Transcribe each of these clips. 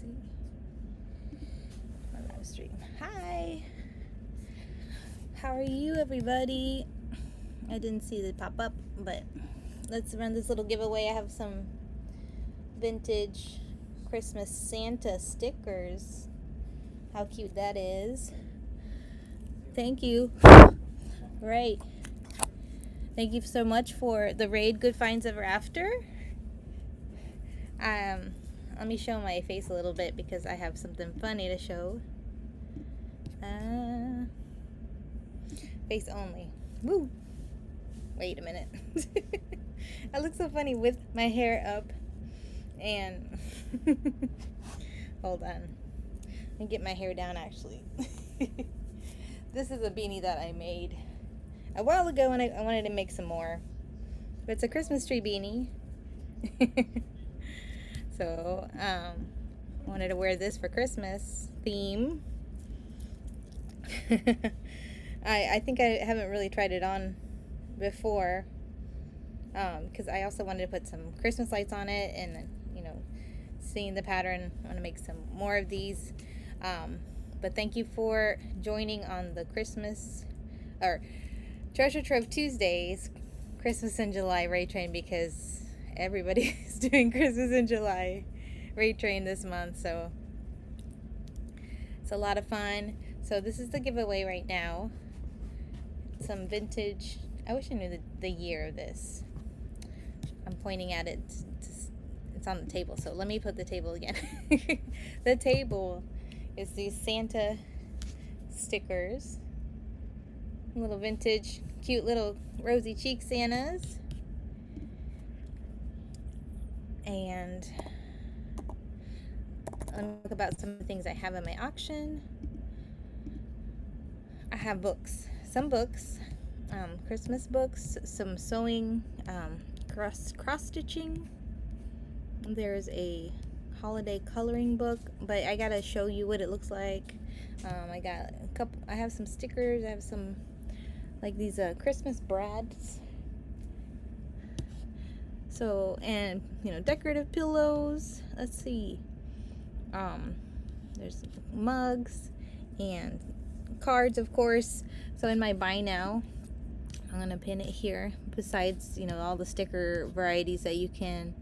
see. My live stream. Hi. How are you, everybody? I didn't see it pop up, but let's run this little giveaway. I have some vintage Christmas Santa stickers. How cute that is. Thank you. Right. Thank you so much for the raid, Good Finds Ever After. Let me show my face a little bit because I have something funny to show. Face only. Woo! Wait a minute. I look so funny with my hair up. And hold on. Let me get my hair down actually. This is a beanie that I made a while ago and I wanted to make some more. But it's a Christmas tree beanie. So, wanted to wear this for Christmas theme. I think I haven't really tried it on before, because I also wanted to put some Christmas lights on it, and seeing the pattern, I want to make some more of these. But thank you for joining on the Christmas or Treasure Trove Tuesdays, Christmas in July raid train, because everybody is doing Christmas in July raid train this month, so it's a lot of fun. So this is the giveaway right now. Some vintage, I wish I knew the year of this. I'm pointing at it. It's on the table, so let me put the table again. The table is these Santa stickers. Little vintage, cute little rosy cheek Santas. And let me talk about some of the things I have in my auction. I have books, some books, Christmas books, some sewing, cross-stitching. There's a holiday coloring book, but I gotta show you what it looks like. I got a couple, I have some stickers, I have some like these Christmas brads. So, and decorative pillows. Let's see. There's mugs and cards, of course. So in my buy now, I'm gonna pin it here. Besides, all the sticker varieties that you can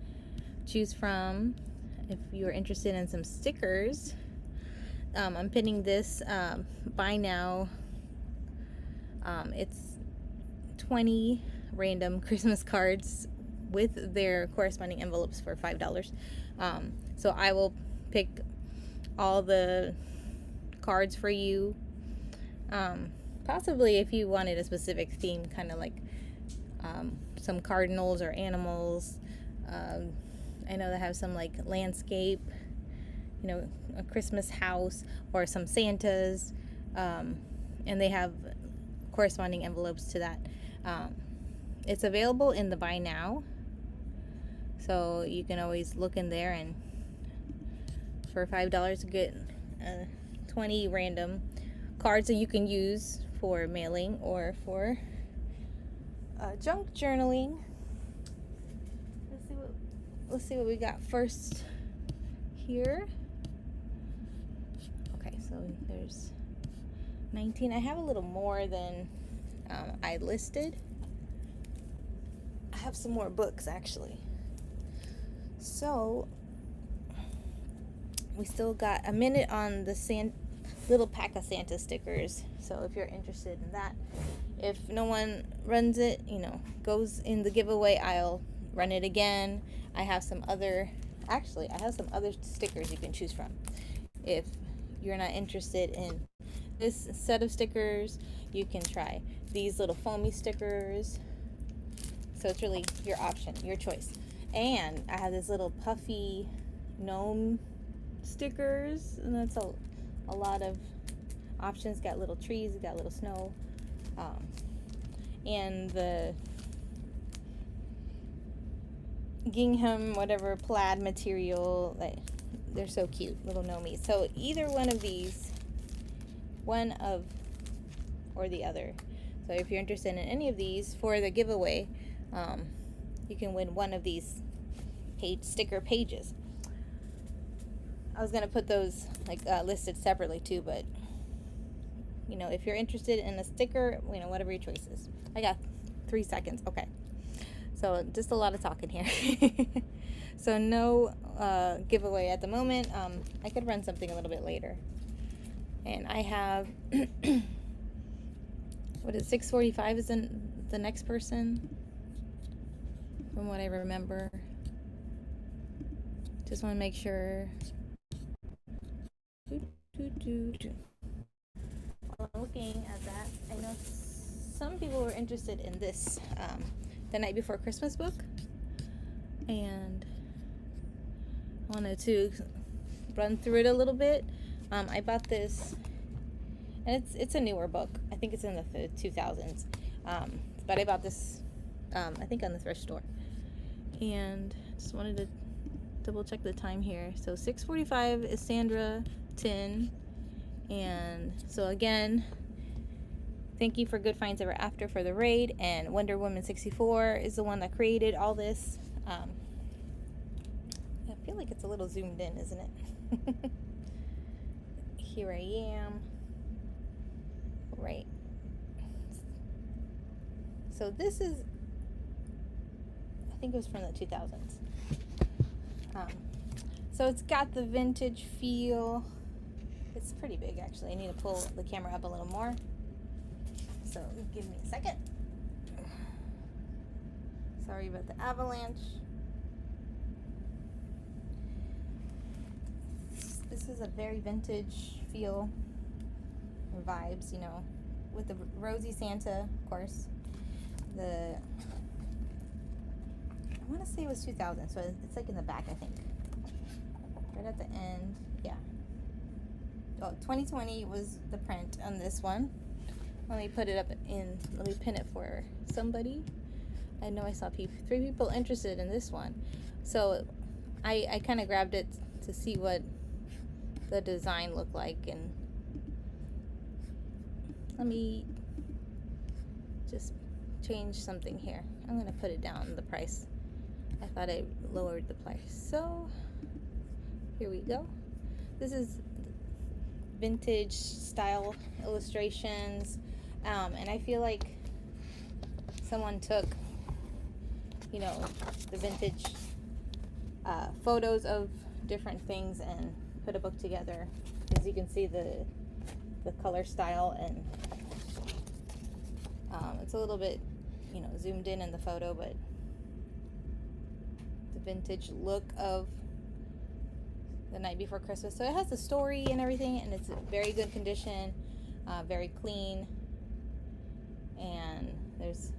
choose from. If you're interested in some stickers, I'm pinning this buy now. It's 20 random Christmas cards with their corresponding envelopes for $5. So I will pick all the cards for you. Possibly if you wanted a specific theme, kind of like some cardinals or animals. I know they have some like landscape, a Christmas house or some Santas, and they have corresponding envelopes to that. It's available in the buy now, so you can always look in there, and for $5 get 20 random cards that you can use for mailing or for junk journaling. Let's see what we got first here. Okay, so there's 19. I have a little more than I listed. I have some more books actually. So we still got a minute on the little pack of Santa stickers. So if you're interested in that, if no one runs it, goes in the giveaway, I'll run it again. I have some other stickers you can choose from. If you're not interested in this set of stickers, you can try these little foamy stickers. So it's really your option, your choice. And I have this little puffy gnome stickers, and that's a lot of options. Got little trees, got little snow, and the gingham, whatever plaid material. They're so cute, little gnomies. So either one of these, one of or the other. So if you're interested in any of these for the giveaway, you can win one of these sticker pages. I was gonna put those like listed separately too, but you know, if you're interested in a sticker, you know, whatever your choice is. I got 3 seconds. Okay, so just a lot of talking here. So no giveaway at the moment. I could run something a little bit later, and I have what is 6:45 is the next person, from what I remember. Just want to make sure. While I'm looking at that, I know some people were interested in this, the Night Before Christmas book, and I wanted to run through it a little bit. I bought this, and it's a newer book. I think it's in the 2000s, but I bought this, I think on the thrift store, and just wanted to double check the time here. So 6:45 is Sandra 10, and so again, thank you for Good Finds Ever After for the raid, and Wonder Woman 64 is the one that created all this. I feel like it's a little zoomed in, isn't it? Here I am. Right. So this is, I think it was from the 2000s. So it's got the vintage feel. It's pretty big, actually. I need to pull the camera up a little more. So give me a second. Sorry about the avalanche. This is a very vintage feel and vibes, you know, with the rosy Santa, of course. I want to say it was 2000, so it's like in the back, I think. Right at the end, yeah. Oh, 2020 was the print on this one. Let me put it up let me pin it for somebody. I know I saw 3 people interested in this one. So I kind of grabbed it to see what the design looked like, and let me just change something here. I'm gonna put it down, the price. I thought I lowered the price. So here we go. This is vintage style illustrations, and I feel like someone took, you know, the vintage photos of different things and put a book together. As you can see, the color style, and it's a little bit, you know, zoomed in the photo, but the vintage look of The Night Before Christmas. So it has the story and everything, and it's in very good condition, very clean. And there's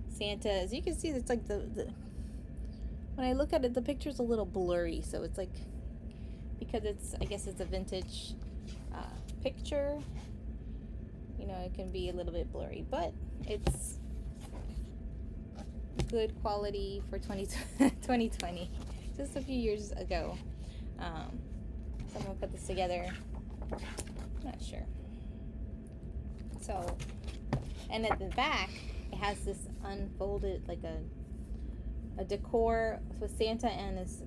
Santa. As you can see, it's like when I look at it, the picture's a little blurry. So it's like, because I guess it's a vintage picture, you know, it can be a little bit blurry, but it's good quality for 2020, just a few years ago. Someone put this together. I'm not sure. So, and at the back, it has this unfolded, like a decor with Santa and his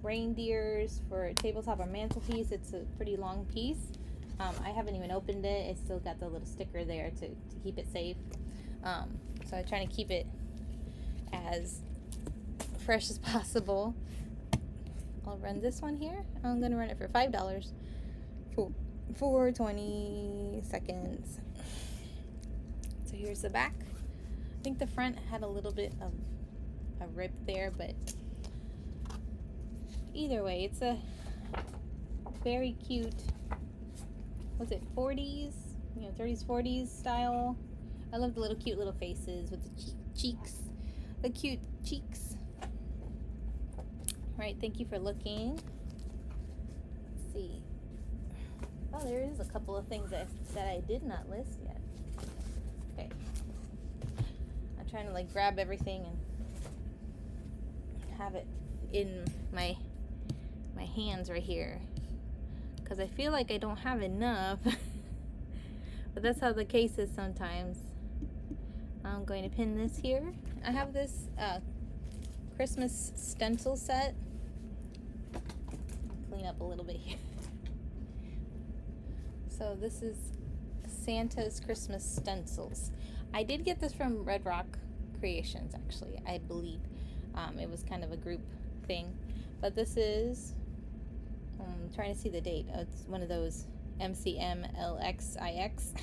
reindeers for a tabletop or mantelpiece. It's a pretty long piece. I haven't even opened it. It's still got the little sticker there to keep it safe. So I'm trying to keep it as fresh as possible. I'll run this one here. I'm going to run it for $5 for 20 seconds. So here's the back. I think the front had a little bit of a rip there, but either way, it's a very cute, was it 40s, you know, 30s, 40s style. I love the cute little faces with the cheeks, the cute cheeks. All right, thank you for looking. Let's see. Oh, there is a couple of things that I did not list yet. Okay. I'm trying to like grab everything and have it in my hands right here, because I feel like I don't have enough. But that's how the case is sometimes. I'm going to pin this here. I have this Christmas stencil set. Clean clean up a little bit here. So this is Santa's Christmas stencils. I did get this from Red Rock Creations, actually, I believe. It was kind of a group thing. But this is, I'm trying to see the date. It's one of those MCMLXIX.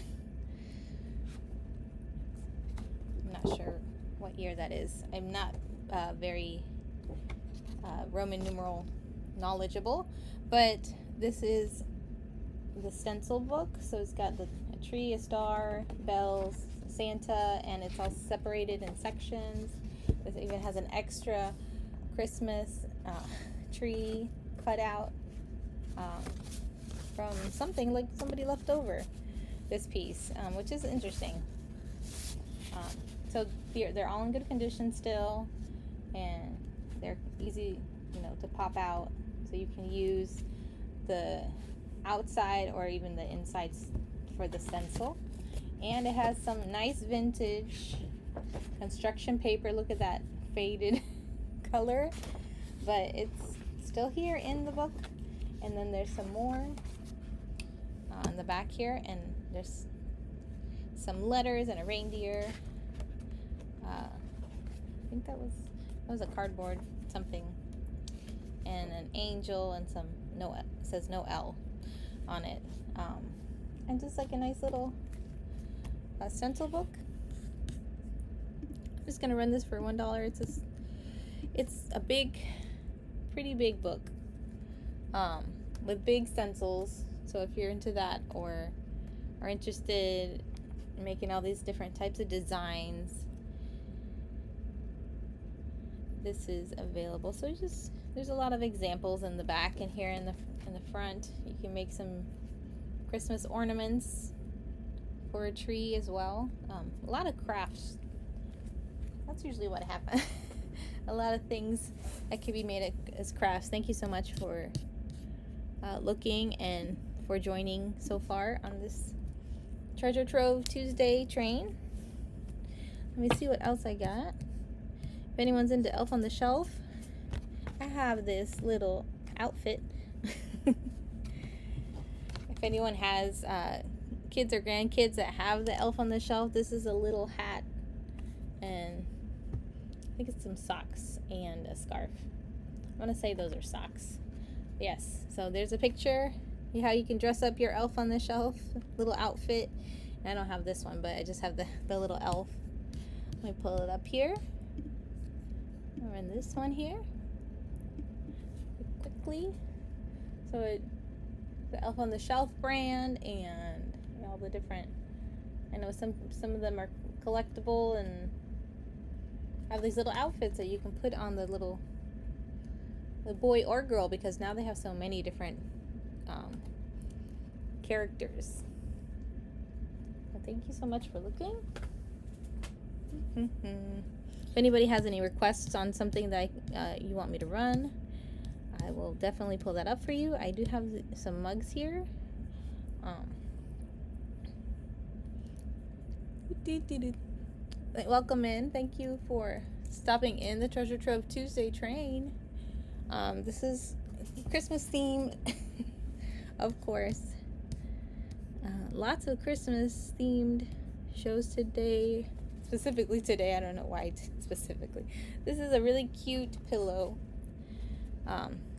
I'm not sure what year that is. I'm not very Roman numeral knowledgeable, but this is the stencil book. So it's got a tree, a star, bells, Santa, and it's all separated in sections. This even has an extra Christmas tree cut out from something like somebody left over this piece, which is interesting. So they're all in good condition still, and they're easy, to pop out. So you can use the outside or even the insides for the stencil. And it has some nice vintage construction paper. Look at that faded color, but it's still here in the book. And then there's some more on the back here, and there's some letters and a reindeer. I think that was a cardboard something, and an angel, and some it says Noel on it, and just like a nice little stencil book. I'm just gonna run this for $1. It's a pretty big book with big stencils. So if you're into that or are interested in making all these different types of designs, this is available. So there's a lot of examples in the back and here in the front. You can make some Christmas ornaments for a tree as well. A lot of crafts. That's usually what happens. A lot of things that can be made as crafts. Thank you so much for looking and for joining so far on this Treasure Trove Tuesday train. Let me see what else I got. If anyone's into Elf on the Shelf, I have this little outfit. If anyone has kids or grandkids that have the Elf on the Shelf, this is a little hat, and I think it's some socks and a scarf. I want to say those are socks. Yes, so there's a picture how you can dress up your Elf on the Shelf little outfit. And I don't have this one, but I just have the little elf. Let me pull it up here. I'll run this one here quickly. So the Elf on the Shelf brand, and all the different, I know some of them are collectible and have these little outfits that you can put on the boy or girl, because now they have so many different characters. Well, thank you so much for looking. If anybody has any requests on something that you want me to run, I will definitely pull that up for you. I do have some mugs here. Welcome in. Thank you for stopping in the Treasure Trove Tuesday train. This is Christmas theme, of course. Lots of Christmas themed shows today. Specifically today, I don't know why specifically. This is a really cute pillow.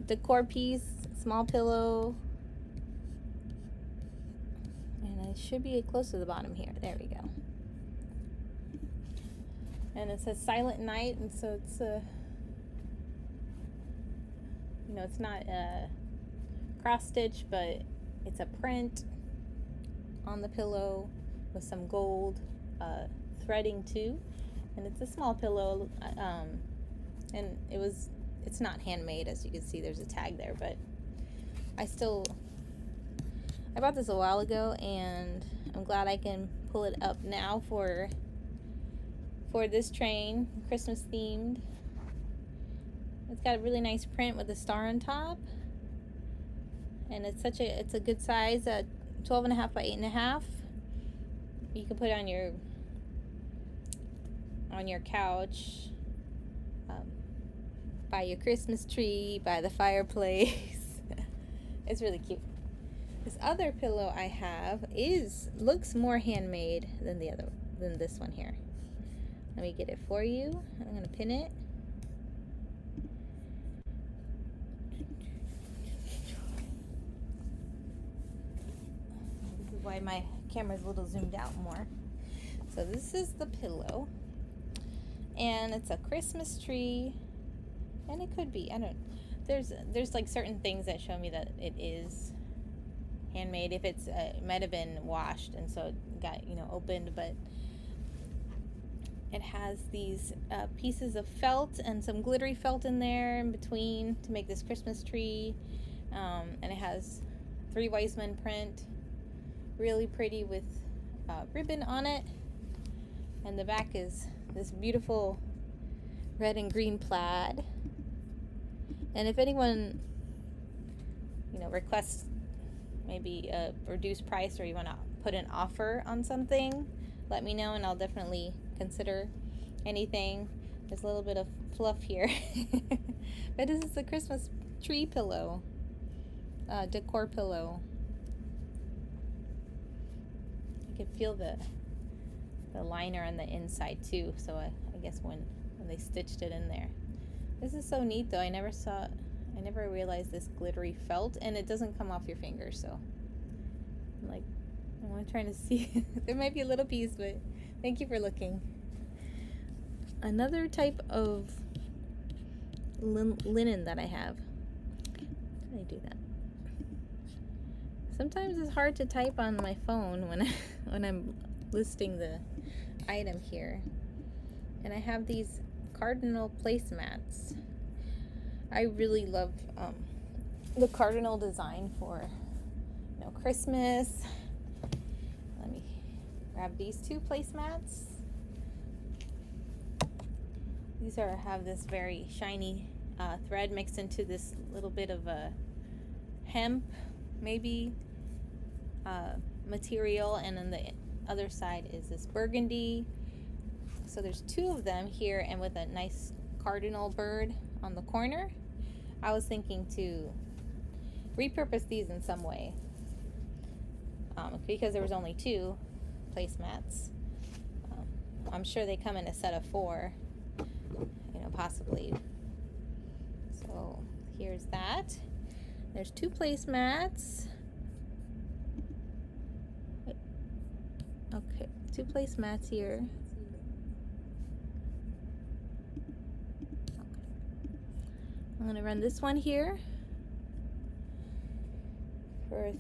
Decor piece, small pillow. And it should be close to the bottom here. There we go. And it says Silent Night, and so it's it's not cross stitch, but it's a print on the pillow with some gold threading too, and it's a small pillow, and it's not handmade, as you can see. There's a tag there, but I bought this a while ago, and I'm glad I can pull it up now for this train, Christmas themed. It's got a really nice print with a star on top, and it's a good size, 12.5 by 8.5. You can put it on your couch, by your Christmas tree, by the fireplace. It's really cute. This other pillow I have looks more handmade than this one here. Let me get it for you. I'm gonna pin it. This is why my camera's a little zoomed out more. So this is the pillow, and it's a Christmas tree, and it could be, I don't, there's like certain things that show me that it is handmade. If it's it might have been washed and so it got, you know, opened, but it has these pieces of felt and some glittery felt in there in between to make this Christmas tree, and it has 3 wise men print, really pretty, with ribbon on it, and the back is this beautiful red and green plaid. And if anyone, you know, requests maybe a reduced price, or you want to put an offer on something, let me know and I'll definitely consider anything. There's a little bit of fluff here. But this is a Christmas tree pillow, decor pillow. You can feel the liner on the inside too, so I guess when they stitched it in there. This is so neat though. I never realized this glittery felt, and it doesn't come off your fingers, so I'm trying to see. There might be a little piece, but thank you for looking. Another type of linen that I have. How do I do that? Sometimes it's hard to type on my phone when I'm listing the item here. And I have these cardinal placemats. I really love the cardinal design for, you know, Christmas. Let me grab these 2 placemats. These have this very shiny thread mixed into this little bit of a hemp, maybe, material, and then the other side is this burgundy. So there's 2 of them here, and with a nice cardinal bird on the corner. I was thinking to repurpose these in some way, because there was only 2 placemats. I'm sure they come in a set of 4, you know, possibly. So here's that. There's 2 placemats. Okay, 2 placemats here. I'm going to run this one here for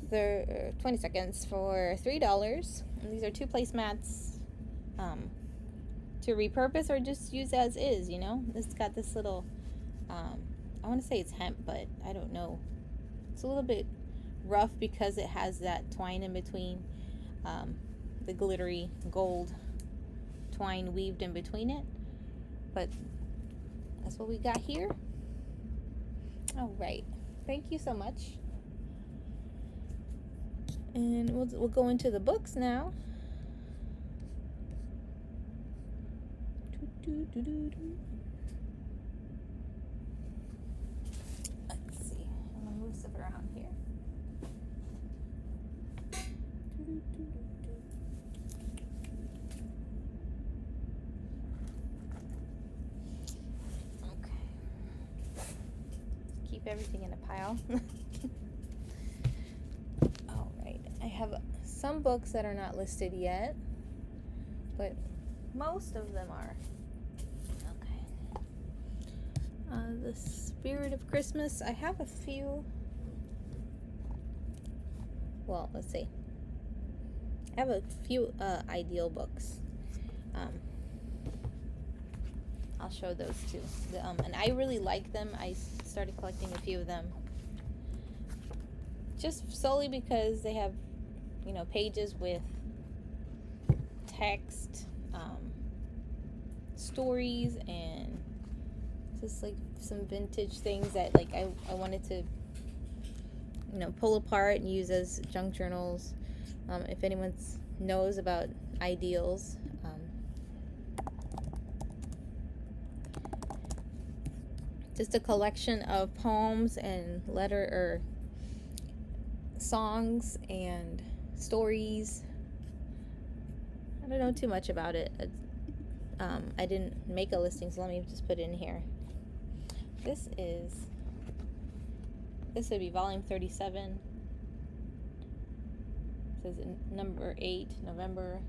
20 seconds for $3. And these are 2 placemats to repurpose or just use as is, you know. It's got this little, I want to say it's hemp, but I don't know. It's a little bit rough because it has that twine in between, the glittery gold twine weaved in between it. But that's what we got here. All right, thank you so much. And we'll go into the books now. Let's see. I'm gonna move stuff around here. Keep everything in a pile. All right, I have some books that are not listed yet, but most of them are. Okay. The Spirit of Christmas. I have a few. Well, let's see. I have a few ideal books. I'll show those too. And I really like them. I started collecting a few of them just solely because they have, you know, pages with text, stories, and just like some vintage things that like I wanted to, you know, pull apart and use as junk journals. If anyone knows about ideals, just a collection of poems and songs and stories. I don't know too much about it. I didn't make a listing, so let me just put it in here. This would be volume 37. It says number 8, November.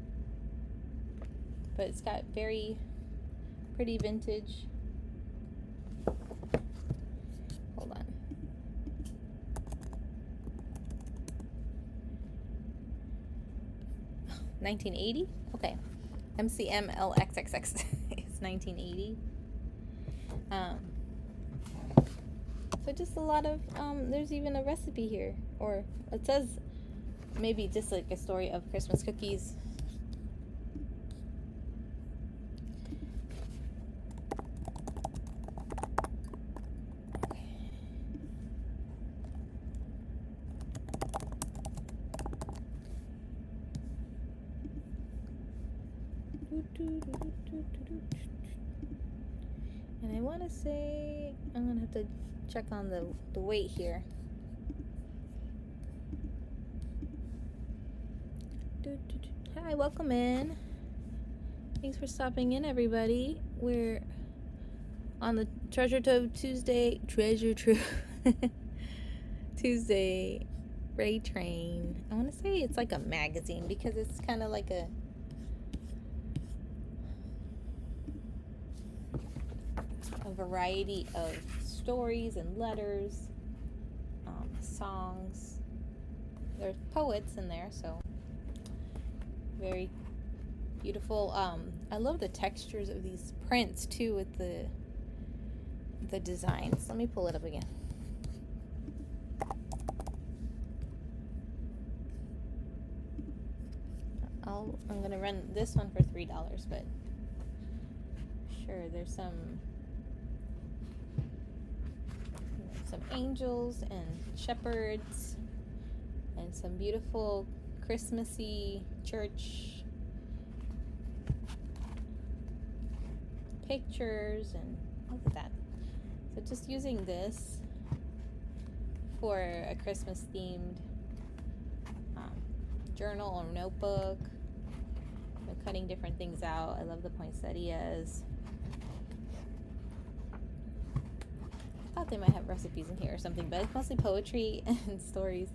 But it's got very pretty vintage. Hold on. $19.80? Okay. MCMLXXX is $19.80. So just a lot of there's even a recipe here, or it says maybe just like a story of Christmas cookies. And I want to say, I'm going to have to check on the weight here. Hi, welcome in. Thanks for stopping in, everybody. We're on the Treasure Trove Tuesday, Tuesday Ray Train. I want to say it's like a magazine because it's kind of like a variety of stories and letters, songs. There's poets in there, so very beautiful. I love the textures of these prints too with the designs. Let me pull it up again. I'm gonna run this one for $3, but sure, there's some angels and shepherds and some beautiful Christmassy church pictures, and look at that. So just using this for a Christmas themed journal or notebook, cutting different things out. I love the poinsettias. I thought they might have recipes in here or something, but it's mostly poetry and stories.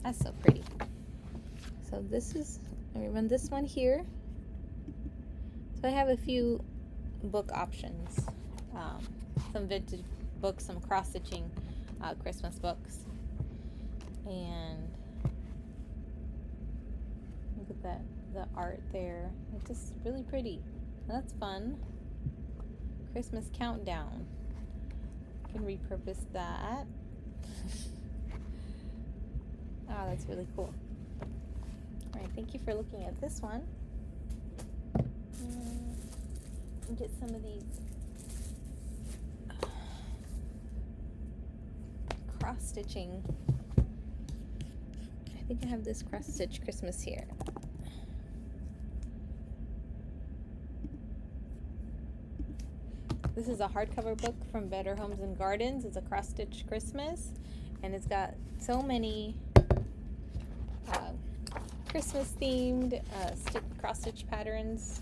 That's so pretty. So this is, let me run this one here. So I have a few book options. Some vintage books, some cross-stitching Christmas books. And look at that, the art there. It's just really pretty. That's fun. Christmas countdown. I can repurpose that. Oh, that's really cool. Alright, thank you for looking at this one. Get some of these cross-stitching. I think I have this cross-stitch Christmas here. This is a hardcover book from Better Homes and Gardens. It's a cross-stitch Christmas, and it's got so many Christmas-themed cross-stitch patterns.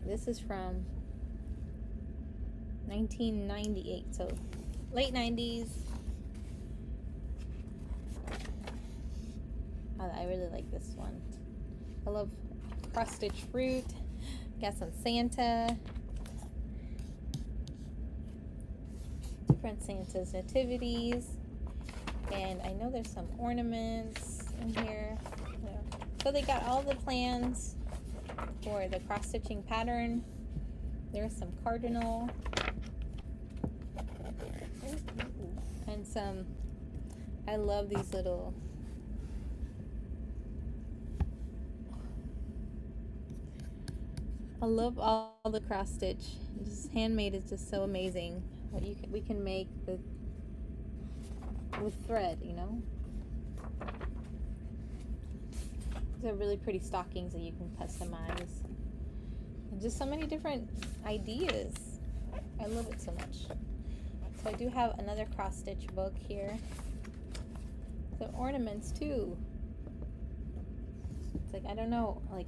This is from 1998, so late 90s. I really like this one. I love cross-stitch fruit. Got some Santa. Different Santa's nativities. And I know there's some ornaments in here. Yeah. So they got all the plans for the cross-stitching pattern. There's some cardinal. And some, I love these little I love all the cross stitch. Just handmade is just so amazing. What we can make with thread, you know. These are really pretty stockings that you can customize. And just so many different ideas. I love it so much. So I do have another cross stitch book here. The ornaments too. It's like, I don't know, like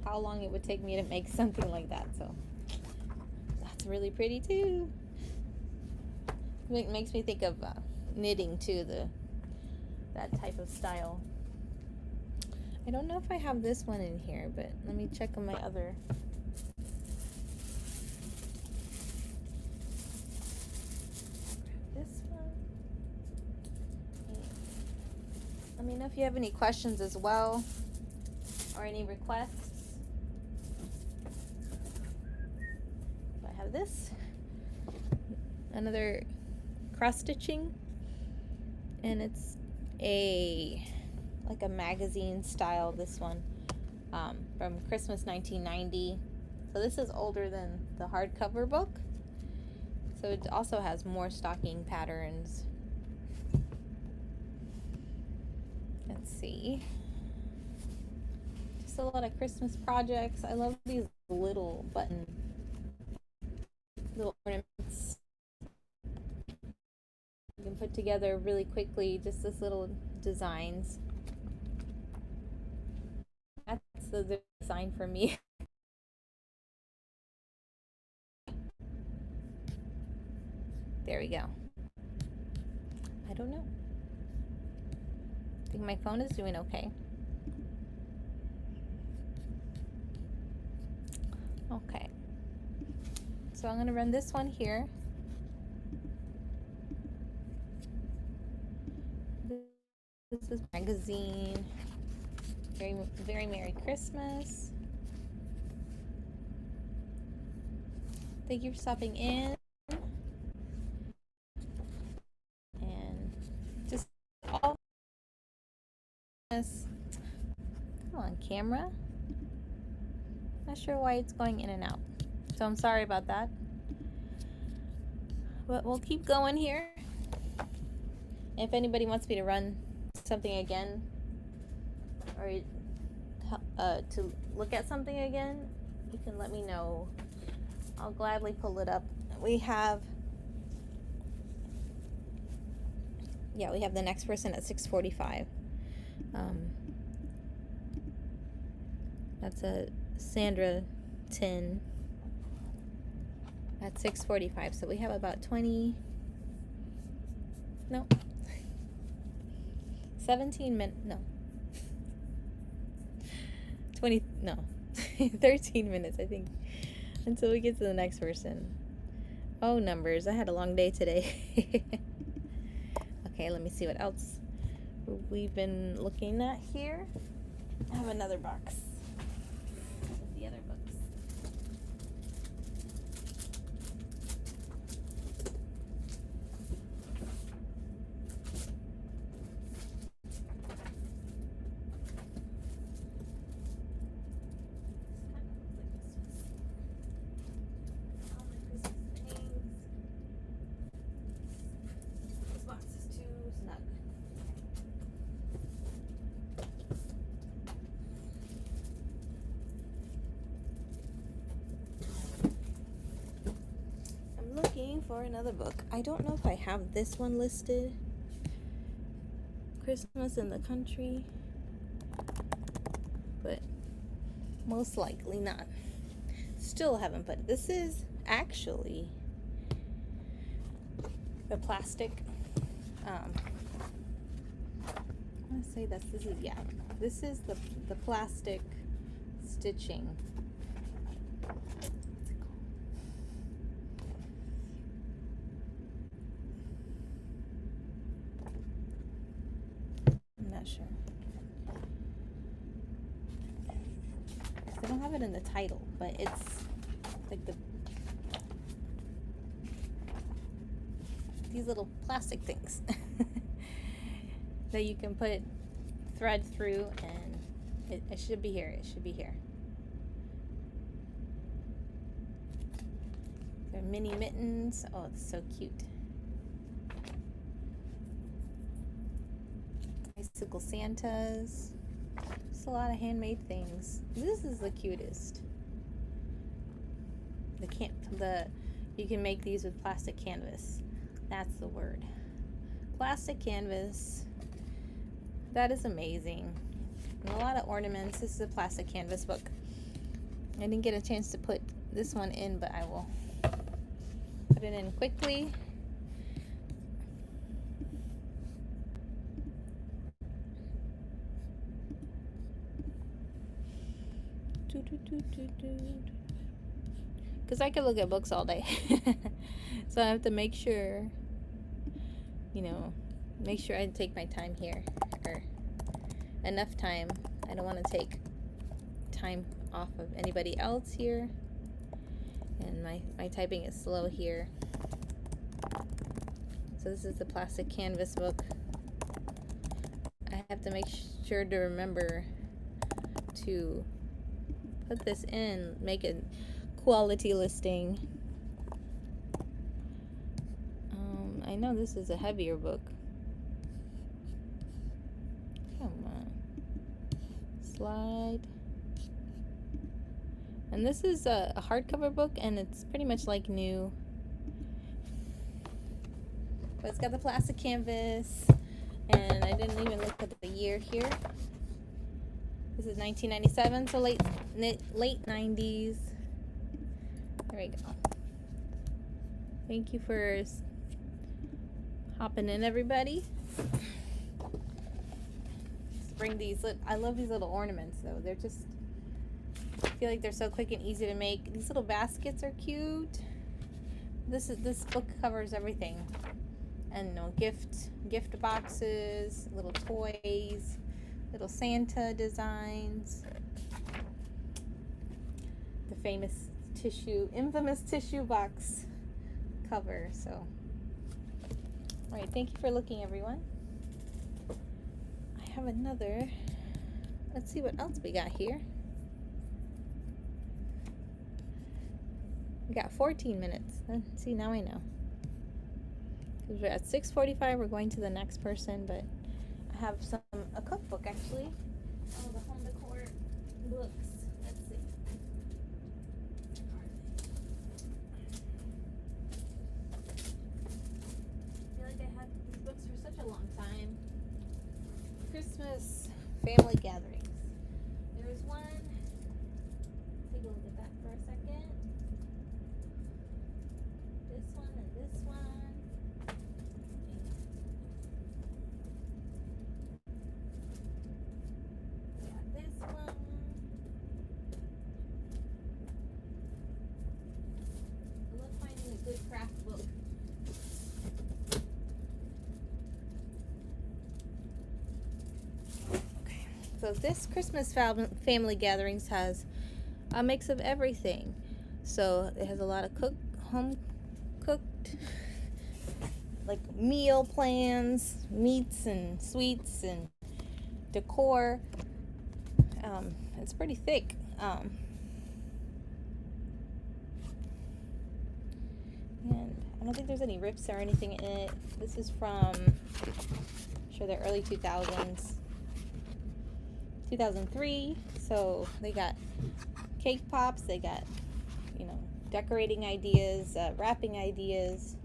how long it would take me to make something like that. So that's really pretty too. It makes me think of knitting too, that type of style. I don't know if I have this one in here, but let me check on my other. This one. Let me know if you have any questions as well, or any requests. I have this, another cross stitching, and it's like a magazine style, this one, from Christmas 1990. So this is older than the hardcover book, so it also has more stocking patterns. Let's see, just a lot of Christmas projects. I love these little ornaments you can put together really quickly, just this little designs. That's the design for me. There we go. I don't know. I think my phone is doing okay. Okay. So I'm going to run this one here. This is magazine. Very, very Merry Christmas. Thank you for stopping in. And just all this. Come on, camera. Not sure why it's going in and out. So I'm sorry about that. But we'll keep going here. If anybody wants me to run something again, or to look at something again, you can let me know. I'll gladly pull it up. We have the next person at 6:45. That's a Sandra 10 at 6:45. So we have about 17 minutes. No. 13 minutes, I think, until we get to the next person. Oh, numbers. I had a long day today. Okay, let me see what else we've been looking at here. I have another box with the other books. For another book. I don't know if I have this one listed. Christmas in the Country, but most likely not. Still haven't put it. This is actually the plastic. I want to say this is this is the plastic stitching. Sure. I don't have it in the title, but it's like these little plastic things that you can put thread through, and it should be here. It should be here. They're mini mittens. Oh, it's so cute. Icicle Santas. Just a lot of handmade things. This is the cutest. You can make these with plastic canvas. That's the word. Plastic canvas. That is amazing. And a lot of ornaments. This is a plastic canvas book. I didn't get a chance to put this one in, but I will put it in quickly. Because I could look at books all day. So I have to make sure, make sure I take my time here, or enough time. I don't want to take time off of anybody else here. And my typing is slow here. So this is the plastic canvas book. I have to make sure to remember to put this in, make a quality listing. I know this is a heavier book. Come on. Slide. And this is a hardcover book, and it's pretty much like new. But it's got the plastic canvas, and I didn't even look at the year here. This is 1997, so late 90s. There we go. Thank you for hopping in, everybody. Let's bring these. I love these little ornaments, though. They're just, I feel like they're so quick and easy to make. These little baskets are cute. This book covers everything. And gift boxes, little toys, little Santa designs, the infamous tissue box cover. So, all right, thank you for looking, everyone. I have another. Let's see what else we got here. We got 14 minutes. See, now I know. We're at 6:45. We're going to the next person, but I have a cookbook actually. Oh, the home decor books. Let's see. I feel like I had these books for such a long time. Christmas family gatherings. There's one. Take a look at that for a second. This one and this one. Good craft book. Okay, so this Christmas family gatherings has a mix of everything. So it has a lot of home cooked, like meal plans, meats and sweets and decor. It's pretty thick. And I don't think there's any rips or anything in it. This is from, I'm sure, the early 2000s. 2003. So they got cake pops, they got, decorating ideas, wrapping ideas,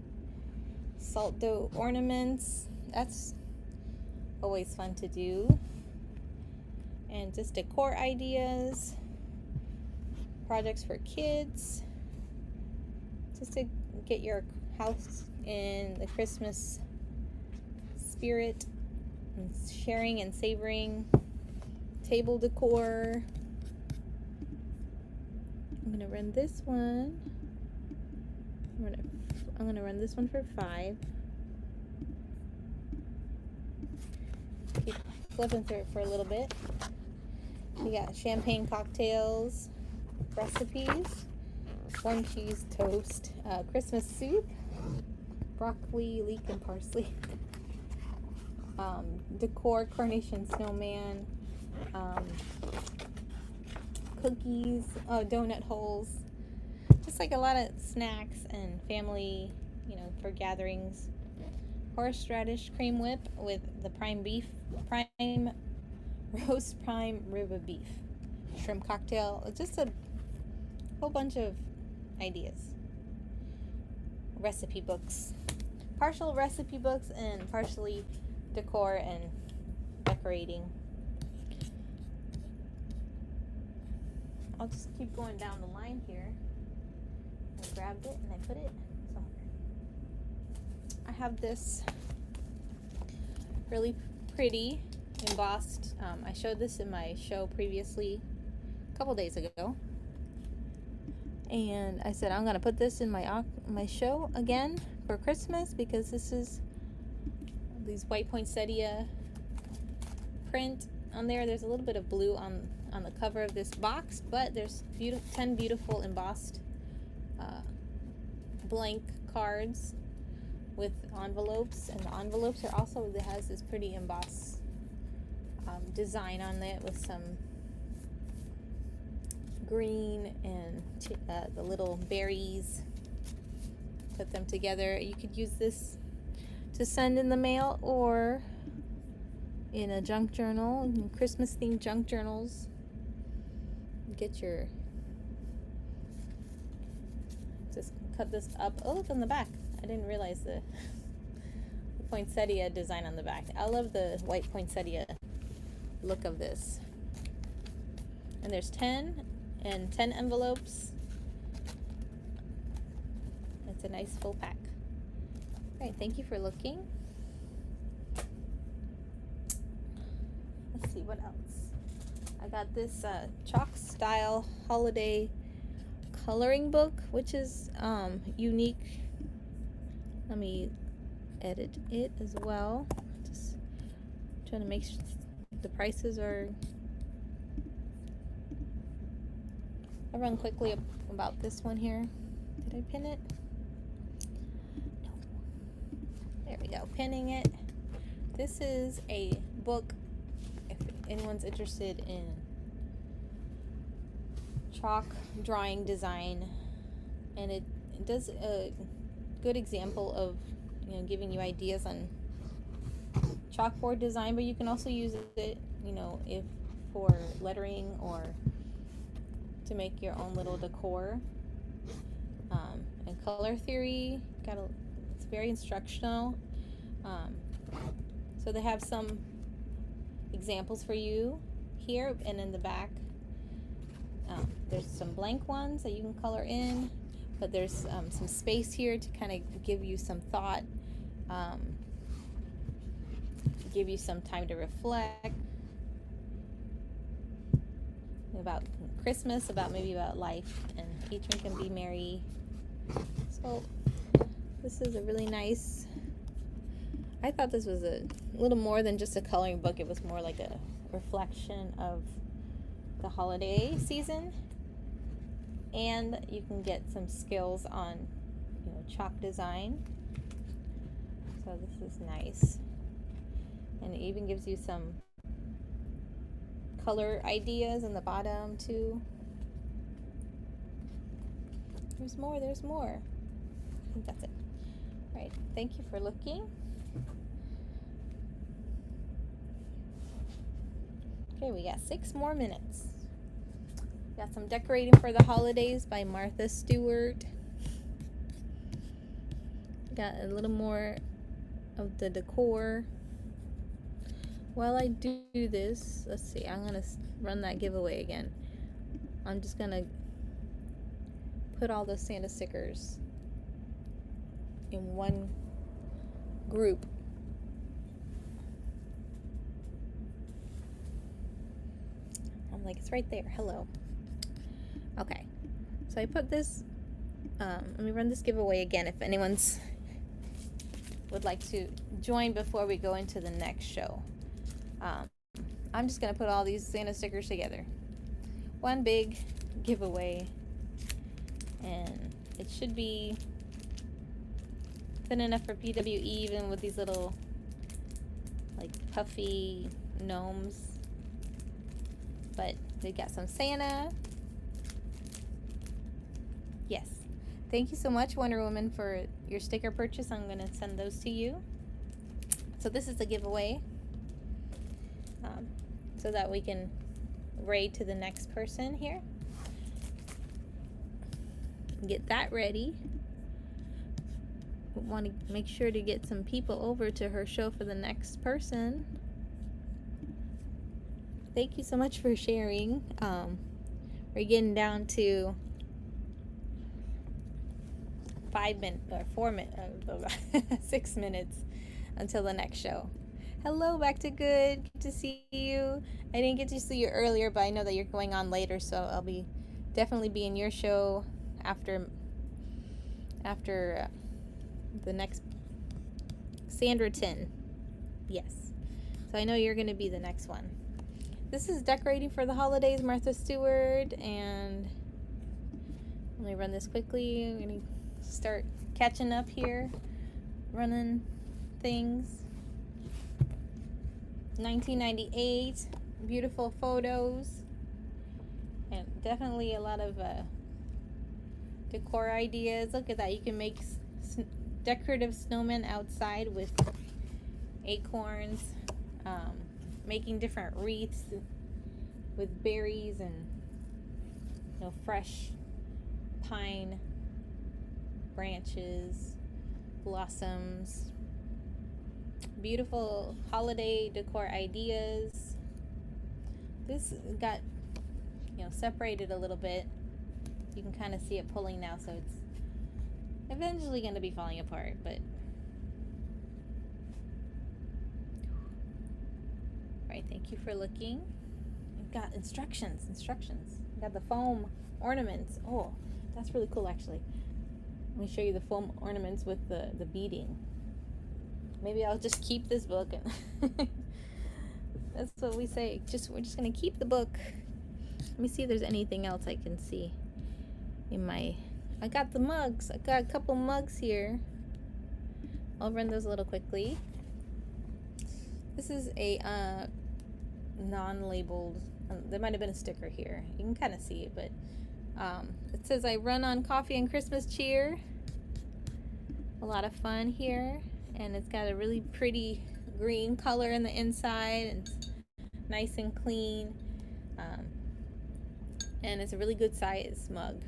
salt dough ornaments. That's always fun to do. And just decor ideas, projects for kids, just to get your house in the Christmas spirit, and sharing and savoring, table decor. I'm gonna run this one. I'm gonna run this one for $5. Keep flipping through it for a little bit. We got champagne cocktails, recipes, warm cheese toast, Christmas soup, broccoli, leek, and parsley, decor, carnation snowman, cookies, donut holes, just like a lot of snacks and family, for gatherings. Horseradish cream whip with the prime rib of beef, shrimp cocktail, just a whole bunch of ideas. Recipe books, partial recipe books and partially decor and decorating. I'll just keep going down the line here. I grabbed it and I put it somewhere. I have this really pretty embossed, I showed this in my show previously a couple days ago, and I said I'm gonna put this in my show again for Christmas because this is these white poinsettia print on there. There's a little bit of blue on the cover of this box, but there's 10 beautiful embossed blank cards with envelopes, and the envelopes are also, it has this pretty embossed design on it with some green and the little berries. Put them together. You could use this to send in the mail or in a junk journal, Christmas themed junk journals. Get your, just cut this up. Oh, look on the back. I didn't realize the poinsettia design on the back. I love the white poinsettia look of this. And there's 10 envelopes. It's a nice full pack. All right, thank you for looking. Let's see what else. I got this chalk style holiday coloring book, which is unique. Let me edit it as well. Just trying to make sure the prices are. I'll run quickly about this one here. Did I pin it? No. There we go, pinning it. This is a book if anyone's interested in chalk drawing design, and it does a good example of, you know, giving you ideas on chalkboard design, but you can also use it, you know, if for lettering or to make your own little decor. And color theory, it's very instructional. So they have some examples for you here, and in the back there's some blank ones that you can color in, but there's some space here to kind of give you some thought, give you some time to reflect about Christmas, maybe about life, and each one can be merry. So this is a really nice, I thought this was a little more than just a coloring book. It was more like a reflection of the holiday season, and you can get some skills on, you know, chalk design. So this is nice, and it even gives you some color ideas in the bottom too. There's more. I think that's it. All right, thank you for looking. Okay, we got 6 more minutes. Got some decorating for the holidays by Martha Stewart. Got a little more of the decor. While I do this, let's see, I'm gonna run that giveaway again. I'm just gonna put all those Santa stickers in one group. I'm like, it's right there. Hello. Okay, so I put this, let me run this giveaway again if anyone's would like to join before we go into the next show. I'm just gonna put all these Santa stickers together, one big giveaway, and it should be thin enough for PWE, even with these little like puffy gnomes. But they got some Santa. Yes, thank you so much, Wonder Woman, for your sticker purchase. I'm gonna send those to you. So this is the giveaway, so that we can raid to the next person here. Get that ready. want to make sure to get some people over to her show for the next person. Thank you so much for sharing. We're getting down to 5 minutes or 4 minutes, 6 minutes until the next show. Hello, back to good. Good to see you. I didn't get to see you earlier, but I know that you're going on later, so I'll definitely be in your show after the next Sandra Tin. Yes. So I know you're going to be the next one. This is decorating for the holidays, Martha Stewart, and let me run this quickly. I'm going to start catching up here, running things. 1998, beautiful photos, and definitely a lot of decor ideas. Look at that, you can make decorative snowmen outside with acorns, making different wreaths with berries and fresh pine branches, blossoms. Beautiful holiday decor ideas. This got separated a little bit. You can kind of see it pulling now, so it's eventually going to be falling apart, but right, thank you for looking. We've got instructions. We've got the foam ornaments. Oh, that's really cool actually. Let me show you the foam ornaments with the beading. Maybe I'll just keep this book, and that's what we say. We're just gonna keep the book. Let me see if there's anything else I can see in my. I got the mugs. I got a couple mugs here. I'll run those a little quickly. This is a non-labeled. There might have been a sticker here. You can kind of see it, but it says I run on coffee and Christmas cheer. A lot of fun here. And it's got a really pretty green color in the inside, and it's nice and clean, and it's a really good size mug.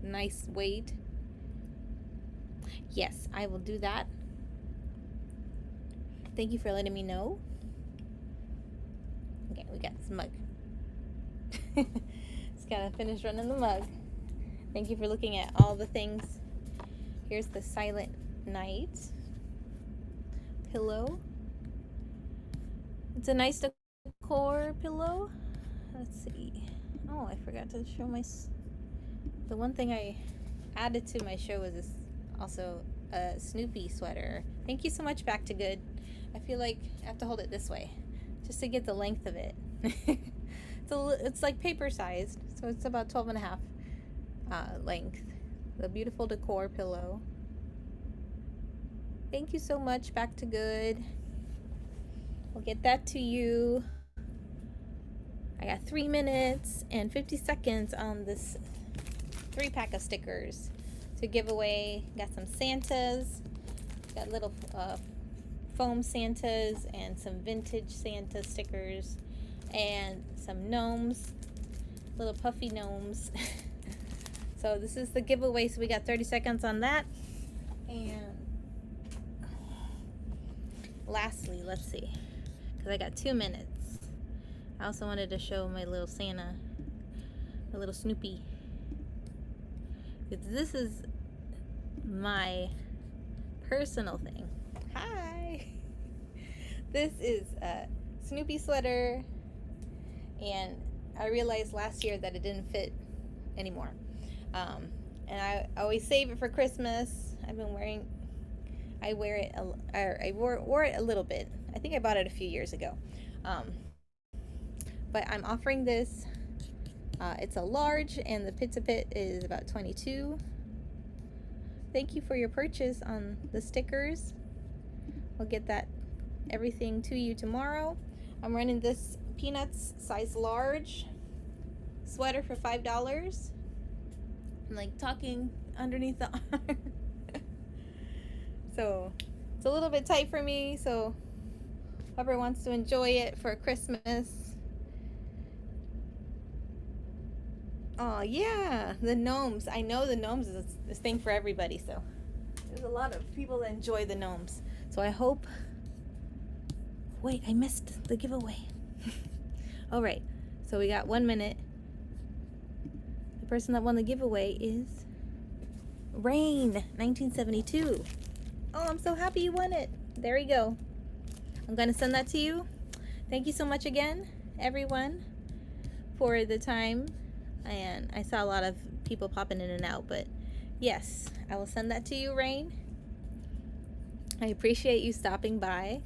Nice weight. Yes, I will do that. Thank you for letting me know. Okay, we got this mug. Just gotta finish running the mug. Thank you for looking at all the things. Here's the Silent Night pillow. It's a nice decor pillow. Let's see. Oh, I forgot to show the one thing I added to my show is this also a Snoopy sweater. Thank you so much, Back to Good. I feel like I have to hold it this way just to get the length of it. It's like paper sized, so it's about 12 and a half length. The beautiful decor pillow. Thank you so much, Back to Good. We'll get that to you. I got 3 minutes and 50 seconds on this 3-pack of stickers to give away. Got some Santas. Got little foam Santas and some vintage Santa stickers and some gnomes, little puffy gnomes. So this is the giveaway, so we got 30 seconds on that. And lastly, let's see, because I got 2 minutes. I also wanted to show my little Santa, my little Snoopy. This is my personal thing. Hi! This is a Snoopy sweater, and I realized last year that it didn't fit anymore. And I always save it for Christmas. I wear it, I wore it a little bit. I think I bought it a few years ago. But I'm offering this. It's a large, and the pit to pit is about 22. Thank you for your purchase on the stickers. I'll get everything to you tomorrow. I'm running this Peanuts size large sweater for $5. I'm like talking underneath the arm. So it's a little bit tight for me, so whoever wants to enjoy it for Christmas. Oh yeah, the gnomes. I know the gnomes is this thing for everybody, so There's a lot of people that enjoy the gnomes. So I hope... Wait, I missed the giveaway. All right, so we got 1 minute. The person that won the giveaway is Rain 1972. Oh, I'm so happy you won it. There you go. I'm gonna send that to you. Thank you so much again, everyone, for the time. And I saw a lot of people popping in and out, but yes, I will send that to you, Rain. I appreciate you stopping by.